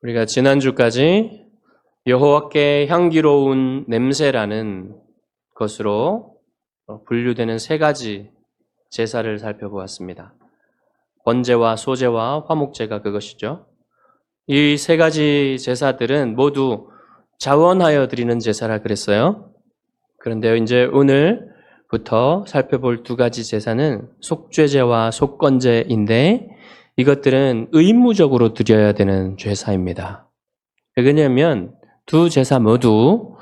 우리가 지난주까지 여호와께 향기로운 냄새라는 것으로 분류되는 세 가지 제사를 살펴보았습니다. 번제와 소제와 화목제가 그것이죠. 이 세 가지 제사들은 모두 자원하여 드리는 제사라 그랬어요. 그런데 이제 오늘부터 살펴볼 두 가지 제사는 속죄제와 속건제인데 이것들은 의무적으로 드려야 되는 제사입니다. 왜냐하면 두 제사 모두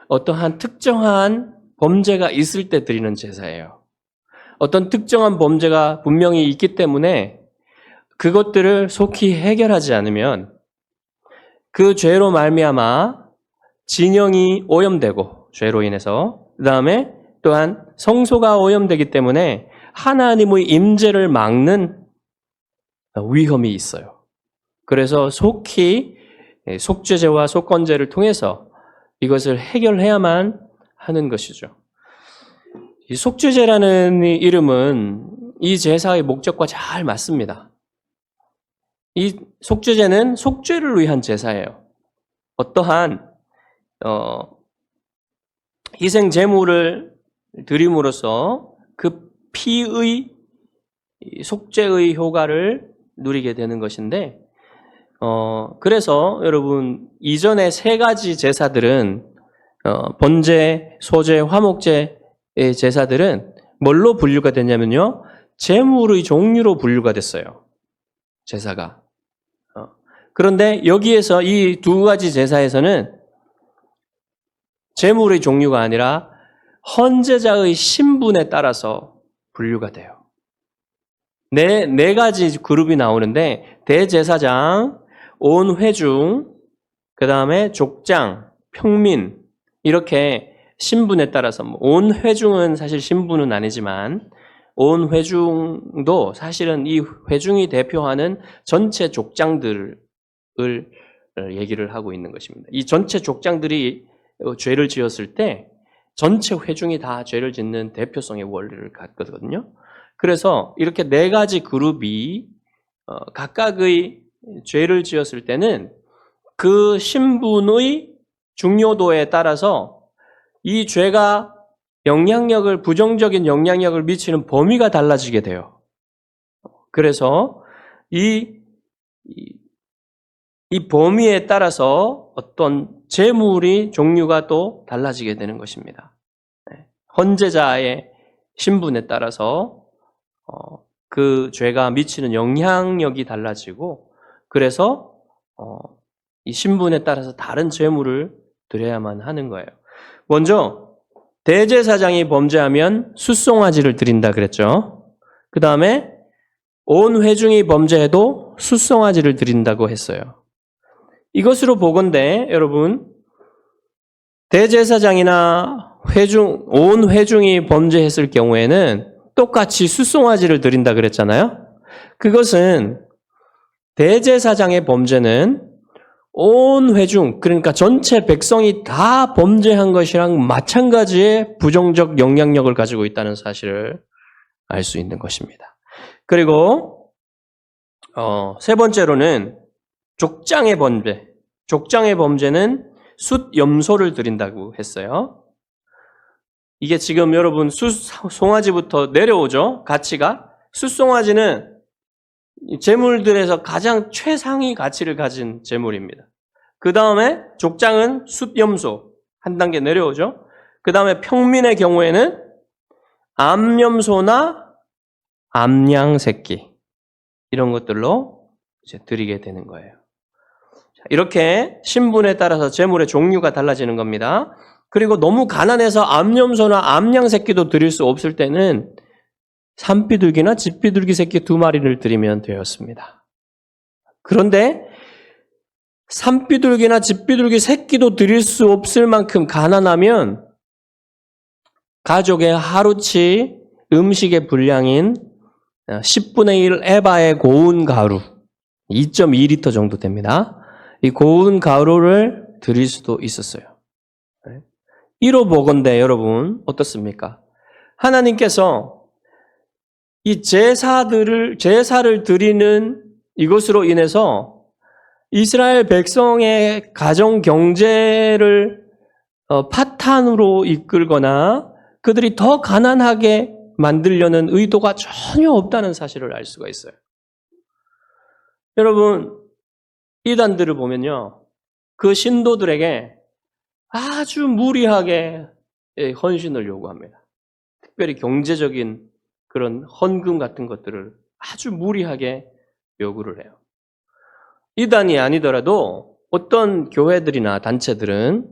어떠한 특정한 범죄가 있을 때 드리는 제사예요. 어떤 특정한 범죄가 분명히 있기 때문에 그것들을 속히 해결하지 않으면 그 죄로 말미암아 진영이 오염되고 죄로 인해서 그 다음에 또한 성소가 오염되기 때문에 하나님의 임재를 막는 위험이 있어요. 그래서 속히 속죄제와 속건제를 통해서 이것을 해결해야만 하는 것이죠. 이 속죄제라는 이름은 이 제사의 목적과 잘 맞습니다. 이 속죄제는 속죄를 위한 제사예요. 어떠한 희생 제물을 드림으로써 그 피의 속죄의 효과를 누리게 되는 것인데 그래서 여러분 이전의 세 가지 제사들은 번제, 소제, 화목제의 제사들은 뭘로 분류가 됐냐면요. 제물의 종류로 분류가 됐어요. 제사가. 그런데 여기에서 이 두 가지 제사에서는 제물의 종류가 아니라 헌제자의 신분에 따라서 분류가 돼요. 네 가지 그룹이 나오는데 대제사장, 온 회중, 그 다음에 족장, 평민 이렇게 신분에 따라서 온 회중은 사실 신분은 아니지만 온 회중도 사실은 이 회중이 대표하는 전체 족장들을 얘기를 하고 있는 것입니다. 이 전체 족장들이 죄를 지었을 때 전체 회중이 다 죄를 짓는 대표성의 원리를 갖거든요. 그래서 이렇게 네 가지 그룹이 각각의 죄를 지었을 때는 그 신분의 중요도에 따라서 이 죄가 부정적인 영향력을 미치는 범위가 달라지게 돼요. 그래서 이 범위에 따라서 어떤 제물의 종류가 또 달라지게 되는 것입니다. 헌제자의 신분에 따라서 그 죄가 미치는 영향력이 달라지고 그래서 이 신분에 따라서 다른 제물을 드려야만 하는 거예요. 먼저 대제사장이 범죄하면 숫송아지를 드린다 그랬죠. 그 다음에 온 회중이 범죄해도 숫송아지를 드린다고 했어요. 이것으로 보건대 여러분 대제사장이나 온 회중이 범죄했을 경우에는 똑같이 숫송아지를 드린다 그랬잖아요. 그것은 대제사장의 범죄는 온 회중, 그러니까 전체 백성이 다 범죄한 것이랑 마찬가지의 부정적 영향력을 가지고 있다는 사실을 알 수 있는 것입니다. 그리고 세 번째로는 족장의 범죄. 족장의 범죄는 숫염소를 드린다고 했어요. 이게 지금 여러분 숫송아지부터 내려오죠. 가치가. 숫송아지는 제물들에서 가장 최상위 가치를 가진 제물입니다. 그 다음에 족장은 숫염소 한 단계 내려오죠. 그 다음에 평민의 경우에는 암염소나 암양 새끼 이런 것들로 이제 드리게 되는 거예요. 이렇게 신분에 따라서 제물의 종류가 달라지는 겁니다. 그리고 너무 가난해서 암염소나 암양 새끼도 드릴 수 없을 때는 산비둘기나 집비둘기 새끼 2마리를 드리면 되었습니다. 그런데 산비둘기나 집비둘기 새끼도 드릴 수 없을 만큼 가난하면 가족의 하루치 음식의 분량인 10분의 1 에바의 고운 가루 2.2리터 정도 됩니다. 이 고운 가루를 드릴 수도 있었어요. 이로 보건대 여러분 어떻습니까? 하나님께서 이 제사를 드리는 이것으로 인해서 이스라엘 백성의 가정 경제를 파탄으로 이끌거나 그들이 더 가난하게 만들려는 의도가 전혀 없다는 사실을 알 수가 있어요. 여러분, 이단들을 보면요, 그 신도들에게 아주 무리하게 헌신을 요구합니다. 특별히 경제적인 그런 헌금 같은 것들을 아주 무리하게 요구를 해요. 이단이 아니더라도 어떤 교회들이나 단체들은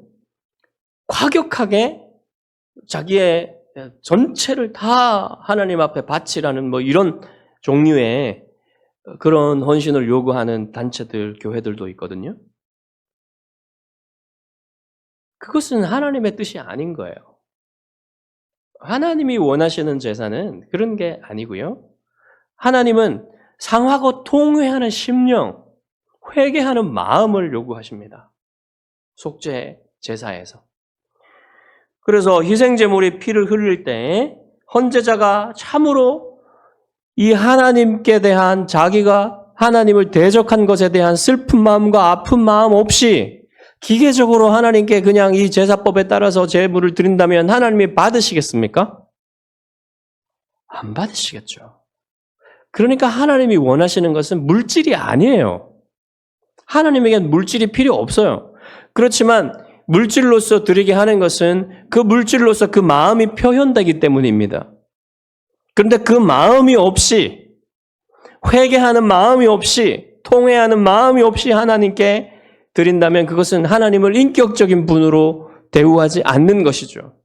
과격하게 자기의 전체를 다 하나님 앞에 바치라는 뭐 이런 종류의 그런 헌신을 요구하는 단체들, 교회들도 있거든요. 그것은 하나님의 뜻이 아닌 거예요. 하나님이 원하시는 제사는 그런 게 아니고요. 하나님은 상하고 통회하는 심령, 회개하는 마음을 요구하십니다. 속죄 제사에서. 그래서 희생제물이 피를 흘릴 때 헌제자가 참으로 이 하나님께 대한 자기가 하나님을 대적한 것에 대한 슬픈 마음과 아픈 마음 없이 기계적으로 하나님께 그냥 이 제사법에 따라서 제물을 드린다면 하나님이 받으시겠습니까? 안 받으시겠죠. 그러니까 하나님이 원하시는 것은 물질이 아니에요. 하나님에겐 물질이 필요 없어요. 그렇지만 물질로서 드리게 하는 것은 그 물질로서 그 마음이 표현되기 때문입니다. 그런데 그 마음이 없이, 회개하는 마음이 없이, 통회하는 마음이 없이 하나님께 드린다면 그것은 하나님을 인격적인 분으로 대우하지 않는 것이죠.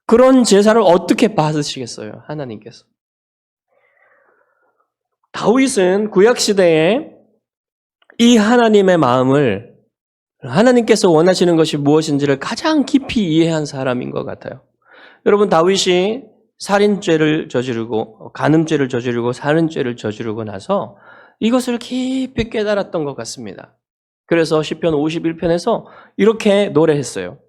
그런 제사를 어떻게 받으시겠어요? 하나님께서. 다윗은 구약시대에 이 하나님의 마음을, 하나님께서 원하시는 것이 무엇인지를 가장 깊이 이해한 사람인 것 같아요. 여러분, 다윗이 살인죄를 저지르고 간음죄를 저지르고 살인죄를 저지르고 나서 이것을 깊이 깨달았던 것 같습니다. 그래서 시편 51편에서 이렇게 노래했어요.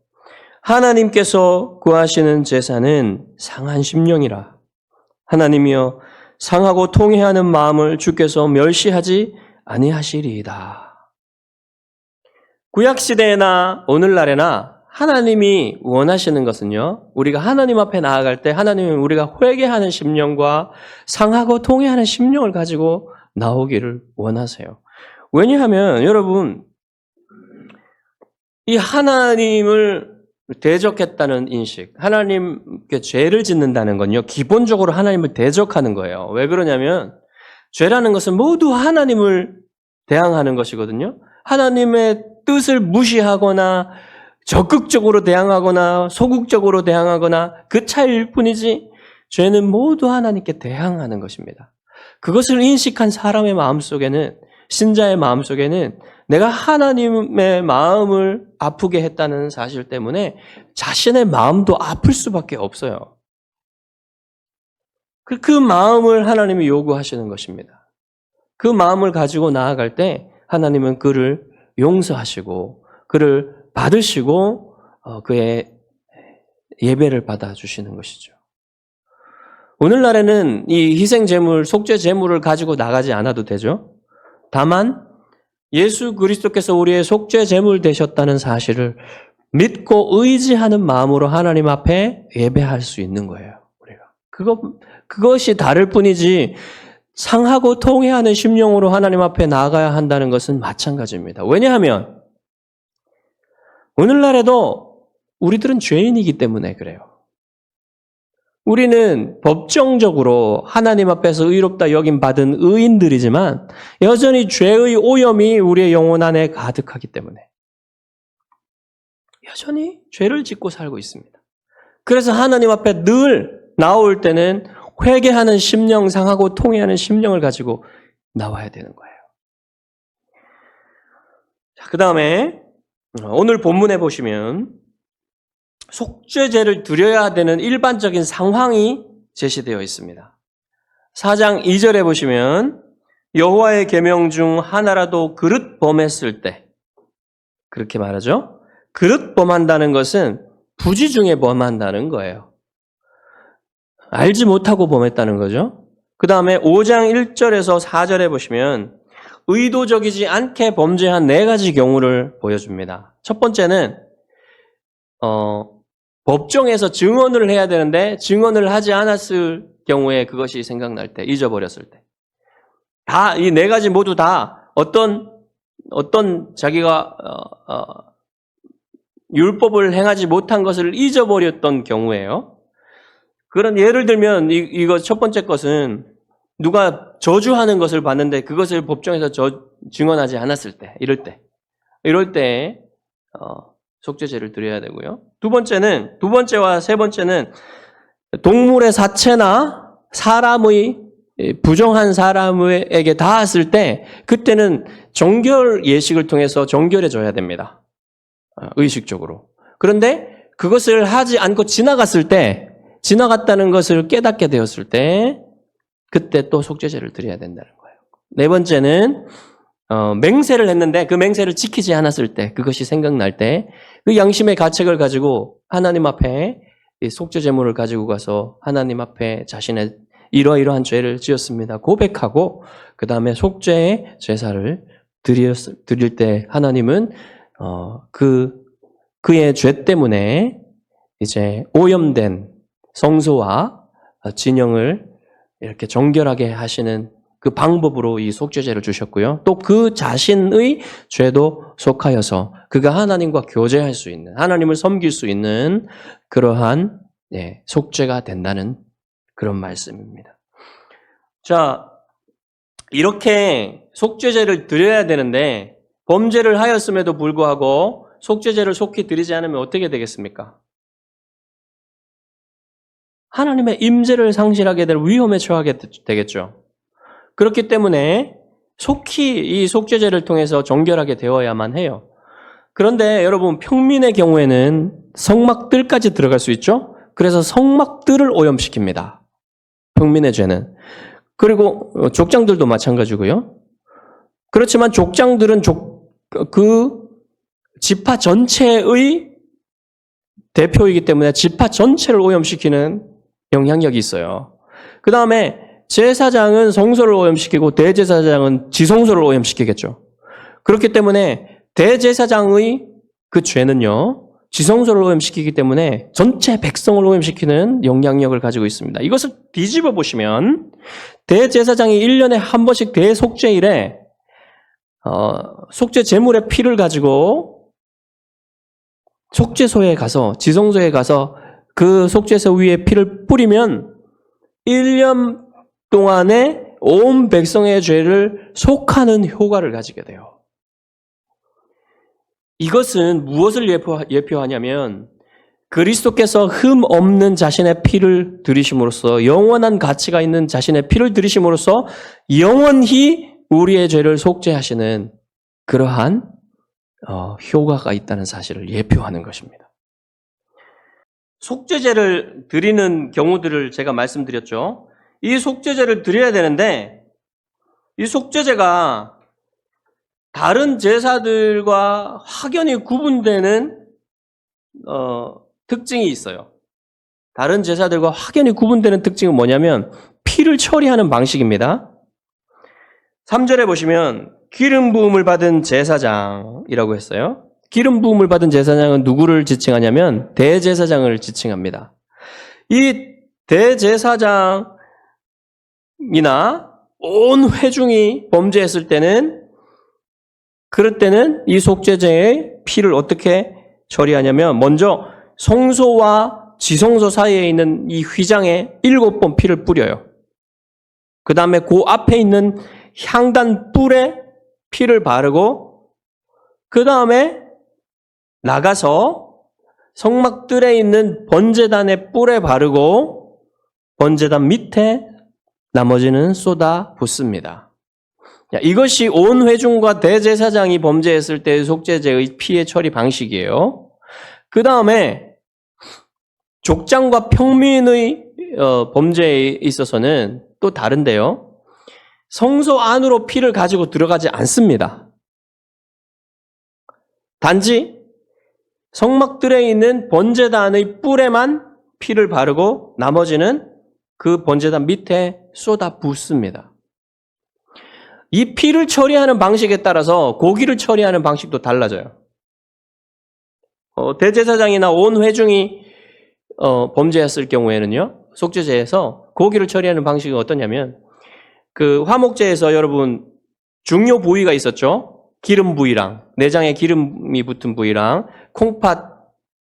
하나님께서 구하시는 제사는 상한 심령이라. 하나님이여 상하고 통회하는 마음을 주께서 멸시하지 아니하시리이다. 구약시대나 오늘날에나 하나님이 원하시는 것은요, 우리가 하나님 앞에 나아갈 때 하나님은 우리가 회개하는 심령과 상하고 통회하는 심령을 가지고 나오기를 원하세요. 왜냐하면 여러분, 이 하나님을 대적했다는 인식, 하나님께 죄를 짓는다는 건요, 기본적으로 하나님을 대적하는 거예요. 왜 그러냐면 죄라는 것은 모두 하나님을 대항하는 것이거든요. 하나님의 뜻을 무시하거나 적극적으로 대항하거나 소극적으로 대항하거나 그 차이일 뿐이지 죄는 모두 하나님께 대항하는 것입니다. 그것을 인식한 사람의 마음속에는, 신자의 마음속에는 내가 하나님의 마음을 아프게 했다는 사실 때문에 자신의 마음도 아플 수밖에 없어요. 그 마음을 하나님이 요구하시는 것입니다. 그 마음을 가지고 나아갈 때 하나님은 그를 용서하시고 그를 받으시고 그의 예배를 받아주시는 것이죠. 오늘날에는 이 희생제물, 속죄제물을 가지고 나가지 않아도 되죠. 다만 예수 그리스도께서 우리의 속죄제물 되셨다는 사실을 믿고 의지하는 마음으로 하나님 앞에 예배할 수 있는 거예요. 우리가 그것이 다를 뿐이지 상하고 통회하는 심령으로 하나님 앞에 나아가야 한다는 것은 마찬가지입니다. 왜냐하면 오늘날에도 우리들은 죄인이기 때문에 그래요. 우리는 법정적으로 하나님 앞에서 의롭다 여김 받은 의인들이지만 여전히 죄의 오염이 우리의 영혼 안에 가득하기 때문에 여전히 죄를 짓고 살고 있습니다. 그래서 하나님 앞에 늘 나올 때는 회개하는 심령, 상하고 통회하는 심령을 가지고 나와야 되는 거예요. 자, 그 다음에 오늘 본문에 보시면 속죄제를 드려야 되는 일반적인 상황이 제시되어 있습니다. 4장 2절에 보시면 여호와의 계명 중 하나라도 그릇 범했을 때, 그렇게 말하죠. 그릇 범한다는 것은 부지 중에 범한다는 거예요. 알지 못하고 범했다는 거죠. 그 다음에 5장 1절에서 4절에 보시면 의도적이지 않게 범죄한 4가지 경우를 보여줍니다. 첫 번째는 법정에서 증언을 해야 되는데 증언을 하지 않았을 경우에 그것이 생각날 때, 잊어버렸을 때. 다 이 4가지 모두 다 어떤 자기가 율법을 행하지 못한 것을 잊어버렸던 경우예요. 그런 예를 들면 이거 첫 번째 것은 누가 저주하는 것을 봤는데 그것을 법정에서 증언하지 않았을 때, 이럴 때 속죄제를 드려야 되고요. 두 번째와 세 번째는 동물의 사체나 사람의 부정한 사람에게 닿았을 때 그때는 정결 예식을 통해서 정결해 줘야 됩니다. 의식적으로. 그런데 그것을 하지 않고 지나갔다는 것을 깨닫게 되었을 때 그때 또 속죄제를 드려야 된다는 거예요. 네 번째는 맹세를 했는데 그 맹세를 지키지 않았을 때, 그것이 생각날 때 그 양심의 가책을 가지고 하나님 앞에 이 속죄제물을 가지고 가서 하나님 앞에 자신의 이러이러한 죄를 지었습니다 고백하고 그 다음에 속죄의 제사를 드릴 때 하나님은 그의 죄 때문에 이제 오염된 성소와 진영을 이렇게 정결하게 하시는 그 방법으로 이 속죄제를 주셨고요. 또 그 자신의 죄도 속하여서 그가 하나님과 교제할 수 있는, 하나님을 섬길 수 있는 그러한 속죄가 된다는 그런 말씀입니다. 자, 이렇게 속죄제를 드려야 되는데 범죄를 하였음에도 불구하고 속죄제를 속히 드리지 않으면 어떻게 되겠습니까? 하나님의 임재를 상실하게 될 위험에 처하게 되겠죠. 그렇기 때문에 속히 이 속죄제를 통해서 정결하게 되어야만 해요. 그런데 여러분 평민의 경우에는 성막들까지 들어갈 수 있죠. 그래서 성막들을 오염시킵니다. 평민의 죄는. 그리고 족장들도 마찬가지고요. 그렇지만 족장들은 그 지파 전체의 대표이기 때문에 지파 전체를 오염시키는 영향력이 있어요. 그 다음에 제사장은 성소를 오염시키고 대제사장은 지성소를 오염시키겠죠. 그렇기 때문에 대제사장의 그 죄는요, 지성소를 오염시키기 때문에 전체 백성을 오염시키는 영향력을 가지고 있습니다. 이것을 뒤집어 보시면 대제사장이 1년에 한 번씩 대속죄일에 속죄 제물의 피를 가지고 속죄소에 가서, 지성소에 가서 그 속죄소 위에 피를 뿌리면 1년 동안에 온 백성의 죄를 속하는 효과를 가지게 돼요. 이것은 무엇을 예표하냐면 그리스도께서 흠 없는 자신의 피를 들이심으로써, 영원한 가치가 있는 자신의 피를 들이심으로써 영원히 우리의 죄를 속죄하시는 그러한 효과가 있다는 사실을 예표하는 것입니다. 속죄제를 드리는 경우들을 제가 말씀드렸죠. 이 속죄제를 드려야 되는데 이 속죄제가 다른 제사들과 확연히 구분되는 특징이 있어요. 다른 제사들과 확연히 구분되는 특징은 뭐냐면 피를 처리하는 방식입니다. 3절에 보시면 기름 부음을 받은 제사장이라고 했어요. 기름 부음을 받은 제사장은 누구를 지칭하냐면 대제사장을 지칭합니다. 이 대제사장이나 온 회중이 범죄했을 때는, 그럴 때는 이 속죄제의 피를 어떻게 처리하냐면 먼저 성소와 지성소 사이에 있는 이 휘장에 7번 피를 뿌려요. 그 다음에 그 앞에 있는 향단 뿔에 피를 바르고 그 다음에 나가서 성막들에 있는 번제단의 뿔에 바르고 번제단 밑에 나머지는 쏟아 붓습니다. 이것이 온 회중과 대제사장이 범죄했을 때의 속죄제의 피의 처리 방식이에요. 그 다음에 족장과 평민의 범죄에 있어서는 또 다른데요. 성소 안으로 피를 가지고 들어가지 않습니다. 단지 성막들에 있는 번제단의 뿔에만 피를 바르고 나머지는 그 번제단 밑에 쏟아 붓습니다. 이 피를 처리하는 방식에 따라서 고기를 처리하는 방식도 달라져요. 대제사장이나 온 회중이 범죄했을 경우에는요, 속죄제에서 고기를 처리하는 방식이 어떠냐면, 그 화목제에서 여러분 중요 부위가 있었죠. 기름 부위랑 내장에 기름이 붙은 부위랑 콩팥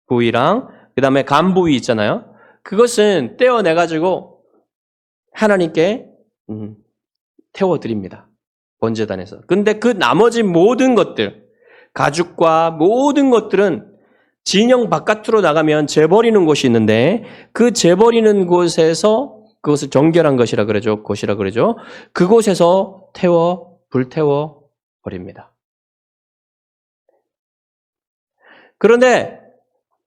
부위랑 그 다음에 간 부위 있잖아요. 그것은 떼어내 가지고 하나님께 태워드립니다. 번제단에서. 근데 그 나머지 모든 것들, 가죽과 모든 것들은 진영 바깥으로 나가면 재버리는 곳이 있는데 그 재버리는 곳에서 그것을 정결한 것이라 그러죠. 곳이라 그러죠. 그곳에서 불태워 버립니다. 그런데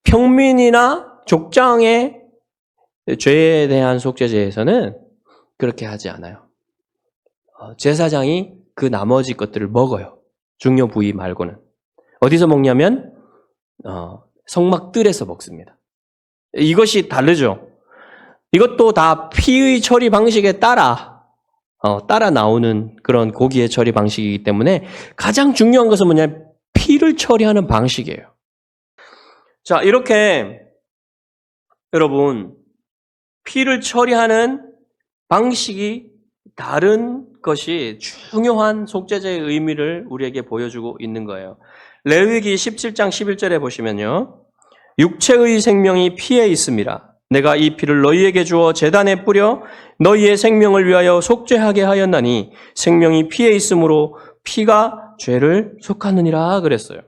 평민이나 족장의 죄에 대한 속죄제에서는 그렇게 하지 않아요. 제사장이 그 나머지 것들을 먹어요. 중요 부위 말고는. 어디서 먹냐면 성막들에서 먹습니다. 이것이 다르죠. 이것도 다 피의 처리 방식에 따라 나오는 그런 고기의 처리 방식이기 때문에 가장 중요한 것은 뭐냐면 피를 처리하는 방식이에요. 자, 이렇게 여러분 피를 처리하는 방식이 다른 것이 중요한 속죄제의 의미를 우리에게 보여주고 있는 거예요. 레위기 17장 11절에 보시면요. 육체의 생명이 피에 있음이라. 내가 이 피를 너희에게 주어 제단에 뿌려 너희의 생명을 위하여 속죄하게 하였나니 생명이 피에 있으므로 피가 죄를 속하느니라 그랬어요.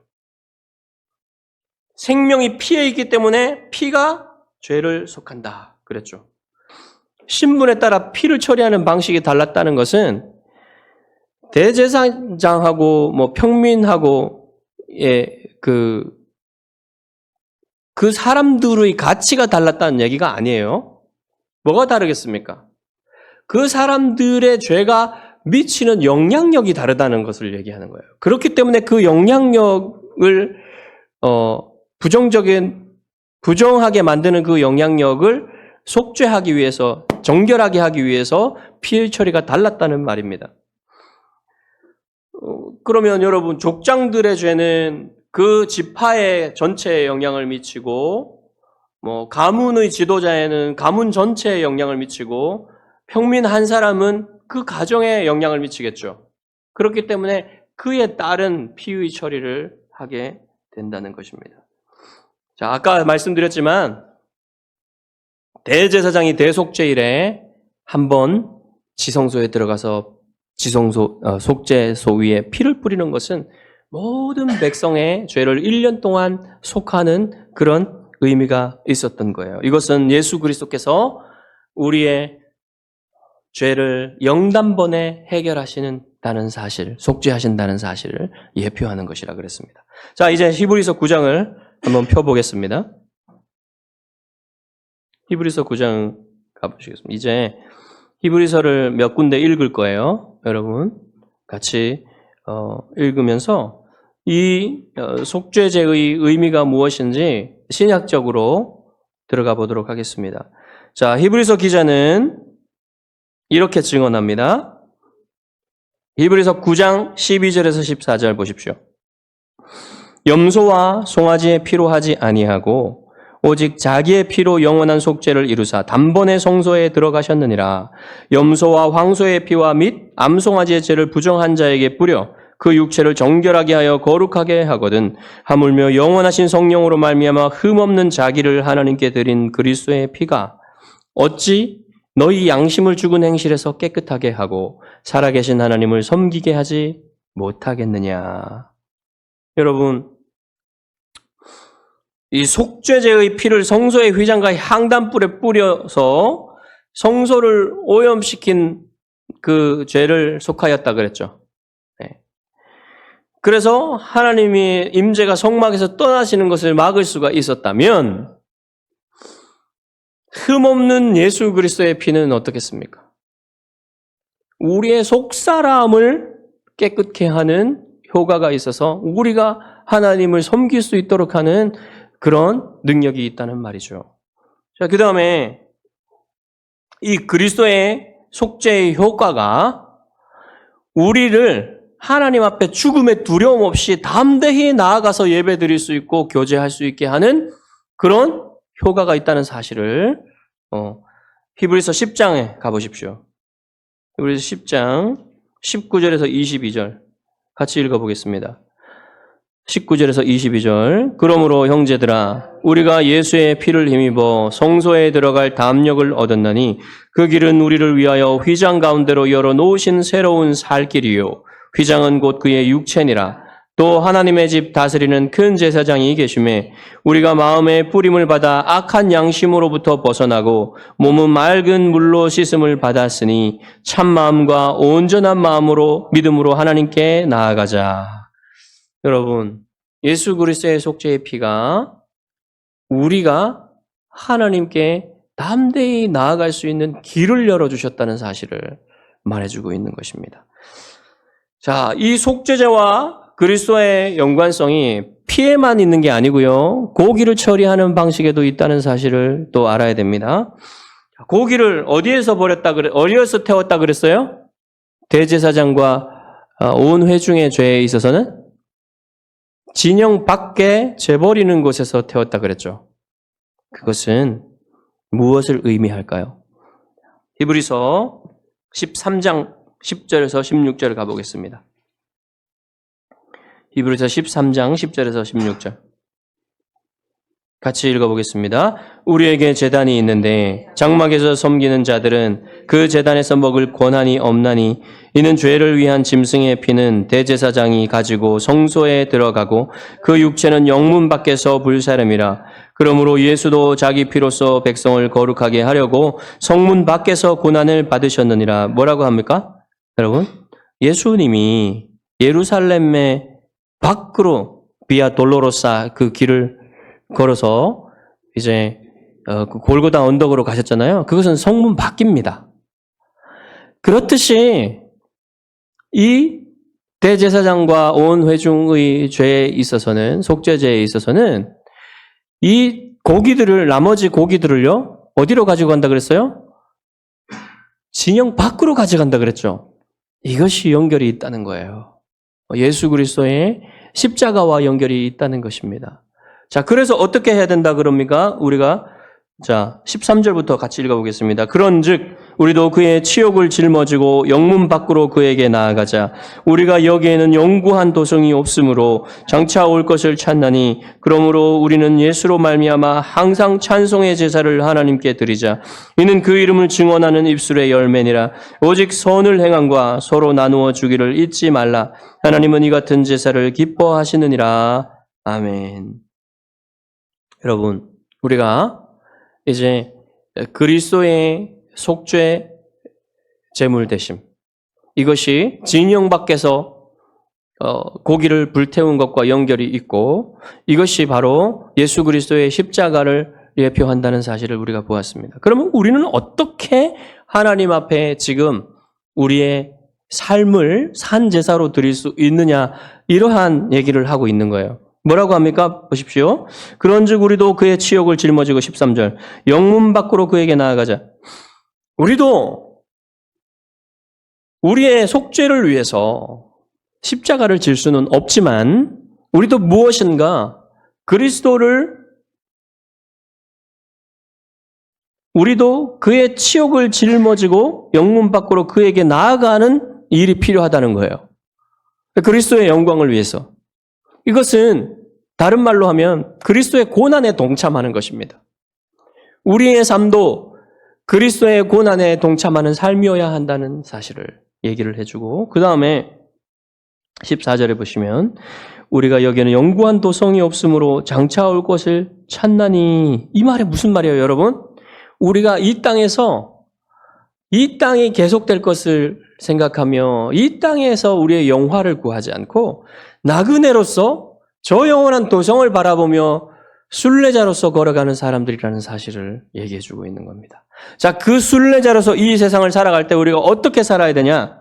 생명이 피에 있기 때문에 피가 죄를 속한다 그랬죠. 신분에 따라 피를 처리하는 방식이 달랐다는 것은 대제사장하고 평민하고 그 사람들의 가치가 달랐다는 얘기가 아니에요. 뭐가 다르겠습니까? 그 사람들의 죄가 미치는 영향력이 다르다는 것을 얘기하는 거예요. 그렇기 때문에 그 영향력을 부정하게 만드는 그 영향력을 속죄하기 위해서, 정결하게 하기 위해서 피의 처리가 달랐다는 말입니다. 그러면 여러분, 족장들의 죄는 그 지파의 전체에 영향을 미치고, 가문의 지도자에는 가문 전체에 영향을 미치고, 평민 한 사람은 그 가정에 영향을 미치겠죠. 그렇기 때문에 그에 따른 피의 처리를 하게 된다는 것입니다. 자, 아까 말씀드렸지만, 대제사장이 대속죄일에 한번 지성소에 들어가서 속죄소 위에 피를 뿌리는 것은 모든 백성의 죄를 1년 동안 속하는 그런 의미가 있었던 거예요. 이것은 예수 그리스도께서 우리의 죄를 영단번에 해결하시는다는 사실, 속죄하신다는 사실을 예표하는 것이라 그랬습니다. 자, 이제 히브리서 9장을 한번 펴보겠습니다. 히브리서 9장 가보시겠습니다. 이제 히브리서를 몇 군데 읽을 거예요. 여러분 같이 읽으면서 이 속죄제의 의미가 무엇인지 신약적으로 들어가 보도록 하겠습니다. 자, 히브리서 기자는 이렇게 증언합니다. 히브리서 9장 12절에서 14절 보십시오. 염소와 송아지의 피로 하지 아니하고 오직 자기의 피로 영원한 속죄를 이루사 단번에 성소에 들어가셨느니라. 염소와 황소의 피와 및 암송아지의 죄를 부정한 자에게 뿌려 그 육체를 정결하게 하여 거룩하게 하거든 하물며 영원하신 성령으로 말미암아 흠없는 자기를 하나님께 드린 그리스도의 피가 어찌 너희 양심을 죽은 행실에서 깨끗하게 하고 살아계신 하나님을 섬기게 하지 못하겠느냐. 여러분, 이 속죄제의 피를 성소의 휘장과 향단불에 뿌려서 성소를 오염시킨 그 죄를 속하였다 그랬죠. 네. 그래서 하나님이 임재가 성막에서 떠나시는 것을 막을 수가 있었다면 흠없는 예수 그리스도의 피는 어떻겠습니까? 우리의 속사람을 깨끗게 하는 효과가 있어서 우리가 하나님을 섬길 수 있도록 하는 그런 능력이 있다는 말이죠. 자, 그 다음에 이 그리스도의 속죄의 효과가 우리를 하나님 앞에 죽음의 두려움 없이 담대히 나아가서 예배 드릴 수 있고 교제할 수 있게 하는 그런 효과가 있다는 사실을 히브리서 10장에 가보십시오. 히브리서 10장 19절에서 22절 같이 읽어보겠습니다. 19절에서 22절. 그러므로 형제들아 우리가 예수의 피를 힘입어 성소에 들어갈 담력을 얻었나니 그 길은 우리를 위하여 휘장 가운데로 열어놓으신 새로운 살 길이요 휘장은 곧 그의 육체니라. 또 하나님의 집 다스리는 큰 제사장이 계심에 우리가 마음의 뿌림을 받아 악한 양심으로부터 벗어나고 몸은 맑은 물로 씻음을 받았으니 참 마음과 온전한 마음으로 믿음으로 하나님께 나아가자. 여러분, 예수 그리스도의 속죄의 피가 우리가 하나님께 담대히 나아갈 수 있는 길을 열어주셨다는 사실을 말해주고 있는 것입니다. 자, 이 속죄제와 그리스도의 연관성이 피에만 있는 게 아니고요. 고기를 처리하는 방식에도 있다는 사실을 또 알아야 됩니다. 고기를 어디에서 어디에서 태웠다 그랬어요? 대제사장과 온 회중의 죄에 있어서는 진영 밖에 재버리는 곳에서 태웠다 그랬죠. 그것은 무엇을 의미할까요? 히브리서 13장 10절에서 16절 가보겠습니다. 히브리서 13장 10절에서 16절 같이 읽어보겠습니다. 우리에게 제단이 있는데 장막에서 섬기는 자들은 그 제단에서 먹을 권한이 없나니 이는 죄를 위한 짐승의 피는 대제사장이 가지고 성소에 들어가고 그 육체는 영문 밖에서 불사름이라. 그러므로 예수도 자기 피로써 백성을 거룩하게 하려고 성문 밖에서 고난을 받으셨느니라. 뭐라고 합니까? 여러분, 예수님이 예루살렘의 밖으로 비아 돌로로사 그 길을 걸어서 이제 그 골고다 언덕으로 가셨잖아요. 그것은 성문 밖입니다. 그렇듯이 이 대제사장과 온 회중의 죄에 있어서는 속죄제에 있어서는 이 고기들을 나머지 고기들을요 어디로 가지고 간다 그랬어요? 진영 밖으로 가져간다 그랬죠. 이것이 연결이 있다는 거예요. 예수 그리스도의 십자가와 연결이 있다는 것입니다. 자, 그래서 어떻게 해야 된다 그럽니까? 우리가 13절부터 같이 읽어보겠습니다. 그런즉 우리도 그의 치욕을 짊어지고 영문 밖으로 그에게 나아가자. 우리가 여기에는 영구한 도성이 없으므로 장차 올 것을 찾나니 그러므로 우리는 예수로 말미암아 항상 찬송의 제사를 하나님께 드리자. 이는 그 이름을 증언하는 입술의 열매니라. 오직 선을 행함과 서로 나누어 주기를 잊지 말라. 하나님은 이 같은 제사를 기뻐하시느니라. 아멘. 여러분, 우리가 이제 그리스도의 속죄 제물 대심, 이것이 진영 밖에서 고기를 불태운 것과 연결이 있고 이것이 바로 예수 그리스도의 십자가를 예표한다는 사실을 우리가 보았습니다. 그러면 우리는 어떻게 하나님 앞에 지금 우리의 삶을 산제사로 드릴 수 있느냐, 이러한 얘기를 하고 있는 거예요. 뭐라고 합니까? 보십시오. 그런즉 우리도 그의 치욕을 짊어지고 13절 영문 밖으로 그에게 나아가자. 우리도 우리의 속죄를 위해서 십자가를 질 수는 없지만 우리도 무엇인가 우리도 그의 치욕을 짊어지고 영문 밖으로 그에게 나아가는 일이 필요하다는 거예요. 그리스도의 영광을 위해서. 이것은 다른 말로 하면 그리스도의 고난에 동참하는 것입니다. 우리의 삶도 그리스도의 고난에 동참하는 삶이어야 한다는 사실을 얘기를 해주고 그 다음에 14절에 보시면 우리가 여기에는 영구한 도성이 없으므로 장차 올 것을 찾나니, 이 말이 무슨 말이에요, 여러분? 우리가 이 땅에서 이 땅이 계속될 것을 생각하며 이 땅에서 우리의 영화를 구하지 않고 나그네로서 저 영원한 도성을 바라보며 순례자로서 걸어가는 사람들이라는 사실을 얘기해 주고 있는 겁니다. 자, 그 순례자로서 이 세상을 살아갈 때 우리가 어떻게 살아야 되냐?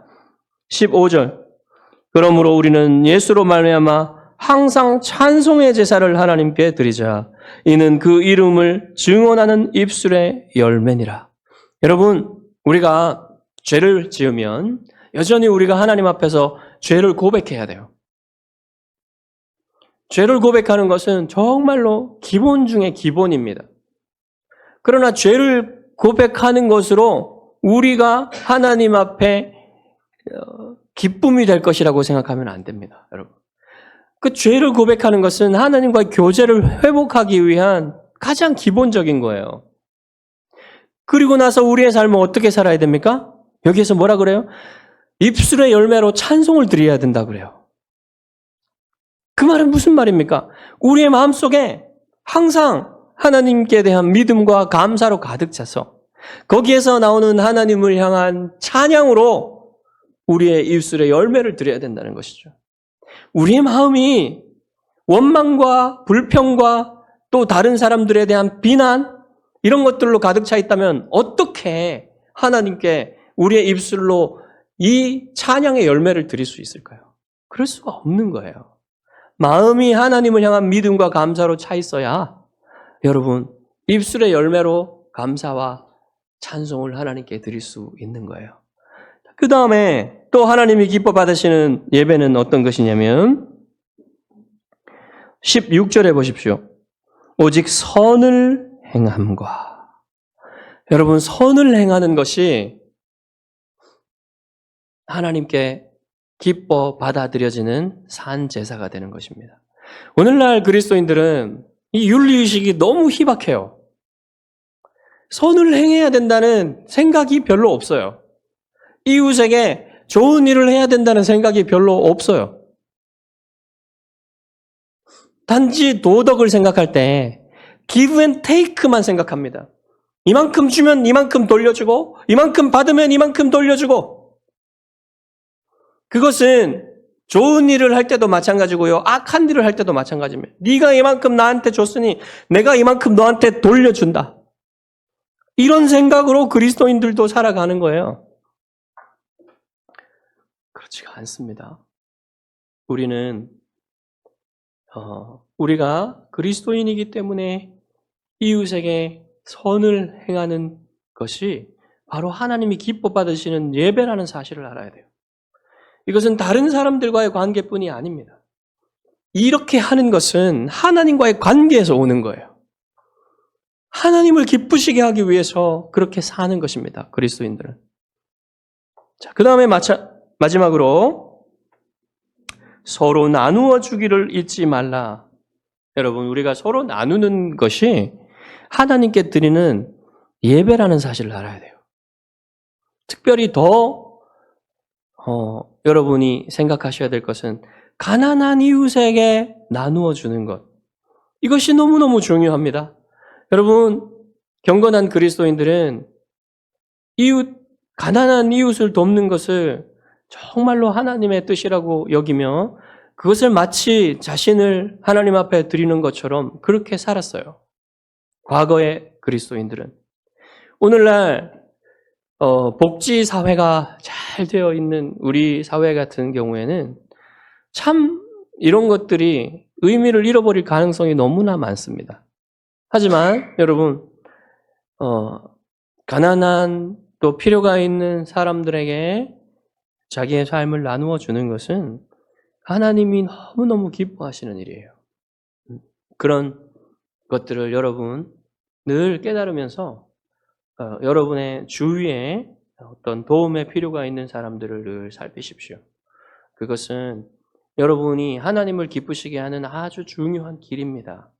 15절. 그러므로 우리는 예수로 말미암아 항상 찬송의 제사를 하나님께 드리자. 이는 그 이름을 증언하는 입술의 열매니라. 여러분, 우리가 죄를 지으면 여전히 우리가 하나님 앞에서 죄를 고백해야 돼요. 죄를 고백하는 것은 정말로 기본 중에 기본입니다. 그러나 죄를 고백하는 것으로 우리가 하나님 앞에 기쁨이 될 것이라고 생각하면 안 됩니다, 여러분. 그 죄를 고백하는 것은 하나님과의 교제를 회복하기 위한 가장 기본적인 거예요. 그리고 나서 우리의 삶은 어떻게 살아야 됩니까? 여기에서 뭐라 그래요? 입술의 열매로 찬송을 드려야 된다 그래요. 그 말은 무슨 말입니까? 우리의 마음속에 항상 하나님께 대한 믿음과 감사로 가득 차서 거기에서 나오는 하나님을 향한 찬양으로 우리의 입술의 열매를 드려야 된다는 것이죠. 우리의 마음이 원망과 불평과 또 다른 사람들에 대한 비난 이런 것들로 가득 차 있다면 어떻게 하나님께 우리의 입술로 이 찬양의 열매를 드릴 수 있을까요? 그럴 수가 없는 거예요. 마음이 하나님을 향한 믿음과 감사로 차 있어야 여러분 입술의 열매로 감사와 찬송을 하나님께 드릴 수 있는 거예요. 그 다음에 또 하나님이 기뻐 받으시는 예배는 어떤 것이냐면 16절에 보십시오. 오직 선을 행함과. 여러분 선을 행하는 것이 하나님께 기뻐 받아들여지는 산 제사가 되는 것입니다. 오늘날 그리스도인들은 이 윤리의식이 너무 희박해요. 선을 행해야 된다는 생각이 별로 없어요. 이웃에게 좋은 일을 해야 된다는 생각이 별로 없어요. 단지 도덕을 생각할 때 give and take만 생각합니다. 이만큼 주면 이만큼 돌려주고 이만큼 받으면 이만큼 돌려주고 그것은 좋은 일을 할 때도 마찬가지고요. 악한 일을 할 때도 마찬가지입니다. 네가 이만큼 나한테 줬으니 내가 이만큼 너한테 돌려준다. 이런 생각으로 그리스도인들도 살아가는 거예요. 그렇지가 않습니다. 우리는 우리가 그리스도인이기 때문에 이웃에게 선을 행하는 것이 바로 하나님이 기뻐 받으시는 예배라는 사실을 알아야 돼요. 이것은 다른 사람들과의 관계뿐이 아닙니다. 이렇게 하는 것은 하나님과의 관계에서 오는 거예요. 하나님을 기쁘시게 하기 위해서 그렇게 사는 것입니다. 그리스도인들은. 자, 그 다음에 마지막으로 서로 나누어 주기를 잊지 말라. 여러분, 우리가 서로 나누는 것이 하나님께 드리는 예배라는 사실을 알아야 돼요. 특별히 더 여러분이 생각하셔야 될 것은 가난한 이웃에게 나누어 주는 것. 이것이 너무너무 중요합니다. 여러분, 경건한 그리스도인들은 가난한 이웃을 돕는 것을 정말로 하나님의 뜻이라고 여기며 그것을 마치 자신을 하나님 앞에 드리는 것처럼 그렇게 살았어요. 과거의 그리스도인들은. 오늘날 복지 사회가 잘 되어 있는 우리 사회 같은 경우에는 참 이런 것들이 의미를 잃어버릴 가능성이 너무나 많습니다. 하지만 여러분 가난한 또 필요가 있는 사람들에게 자기의 삶을 나누어 주는 것은 하나님이 너무너무 기뻐하시는 일이에요. 그런 것들을 여러분 늘 깨달으면서 여러분의 주위에 어떤 도움의 필요가 있는 사람들을 늘 살피십시오. 그것은 여러분이 하나님을 기쁘시게 하는 아주 중요한 길입니다.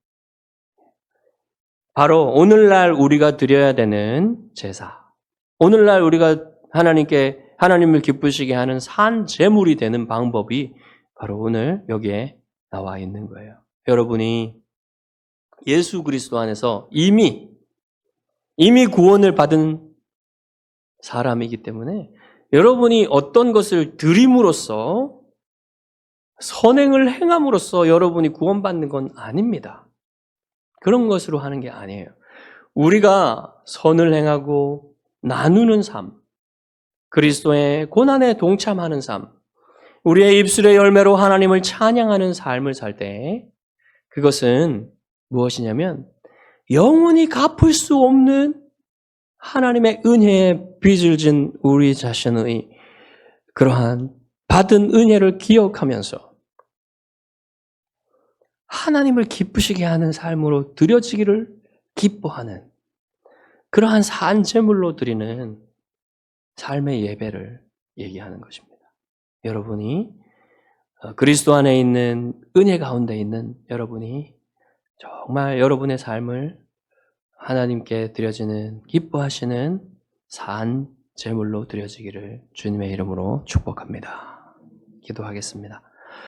바로 오늘날 우리가 드려야 되는 제사. 오늘날 우리가 하나님을 기쁘시게 하는 산 제물이 되는 방법이 바로 오늘 여기에 나와 있는 거예요. 여러분이 예수 그리스도 안에서 이미 구원을 받은 사람이기 때문에 여러분이 어떤 것을 드림으로써 선행을 행함으로써 여러분이 구원받는 건 아닙니다. 그런 것으로 하는 게 아니에요. 우리가 선을 행하고 나누는 삶, 그리스도의 고난에 동참하는 삶, 우리의 입술의 열매로 하나님을 찬양하는 삶을 살 때 그것은 무엇이냐면 영원히 갚을 수 없는 하나님의 은혜에 빚을 진 우리 자신의 그러한 받은 은혜를 기억하면서 하나님을 기쁘시게 하는 삶으로 드려지기를 기뻐하는 그러한 산 제물로 드리는 삶의 예배를 얘기하는 것입니다. 여러분이 그리스도 안에 있는 은혜 가운데 있는 여러분이 정말 여러분의 삶을 하나님께 드려지는 기뻐하시는 산 제물로 드려지기를 주님의 이름으로 축복합니다. 기도하겠습니다.